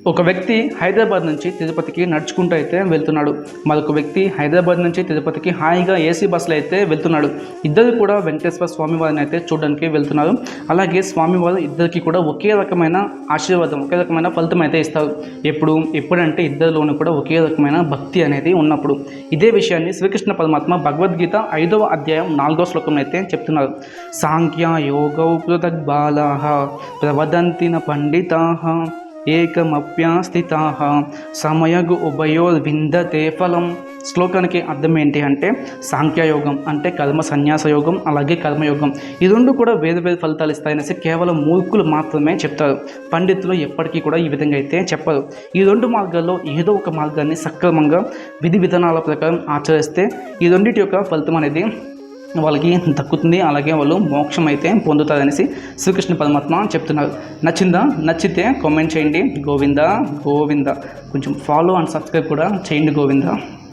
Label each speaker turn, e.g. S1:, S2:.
S1: ఒక వ్యక్తి హైదరాబాద్ నుంచి తిరుపతికి నడుచుకుంటూ అయితే వెళ్తున్నాడు. మరొక వ్యక్తి హైదరాబాద్ నుంచి తిరుపతికి హాయిగా ఏసీ బస్సులో అయితే వెళ్తున్నాడు. ఇద్దరు కూడా వెంకటేశ్వర స్వామి వారిని అయితే చూడడానికి వెళ్తున్నారు. అలాగే స్వామివారు ఇద్దరికి కూడా ఒకే రకమైన ఆశీర్వాదం, ఒకే రకమైన ఫలితం అయితే ఇస్తారు. ఎప్పుడంటే ఇద్దరిలోనూ కూడా ఒకే రకమైన భక్తి అనేది ఉన్నప్పుడు. ఇదే విషయాన్ని శ్రీకృష్ణ పరమాత్మ భగవద్గీత 5వ అధ్యాయం 4వ శ్లోకంలో అయితే చెప్తున్నారు. సాంఖ్య యోగౌ పృథగ్బాలాః ప్రవదంతిన పండితాః ఏకమప్యాస్థితాః సమయగు ఉభయోర్విందతే ఫలం. శ్లోకానికి అర్థం ఏంటి అంటే సాంఖ్యయోగం అంటే కర్మ సన్యాస యోగం, అలాగే కర్మయోగం. ఈ రెండు కూడా వేరు వేరు ఫలితాలు ఇస్తాయనేసి కేవలం మూర్ఖులు మాత్రమే చెప్తారు. పండితులు ఎప్పటికీ కూడా ఈ విధంగా అయితే చెప్పరు. ఈ రెండు మార్గాల్లో ఏదో ఒక మార్గాన్ని సక్రమంగా విధి విధానాల ప్రకారం ఆచరిస్తే ఈ రెండింటి యొక్క ఫలితం అనేది వాళ్ళకి దక్కుతుంది. అలాగే వాళ్ళు మోక్షం అయితే పొందుతారనేసి శ్రీకృష్ణ పరమాత్మ చెప్తున్నారు. నచ్చితే కామెంట్ చేయండి. గోవింద గోవింద. కొంచెం ఫాలో అండ్ సబ్స్క్రైబ్ కూడా చేయండి. గోవింద.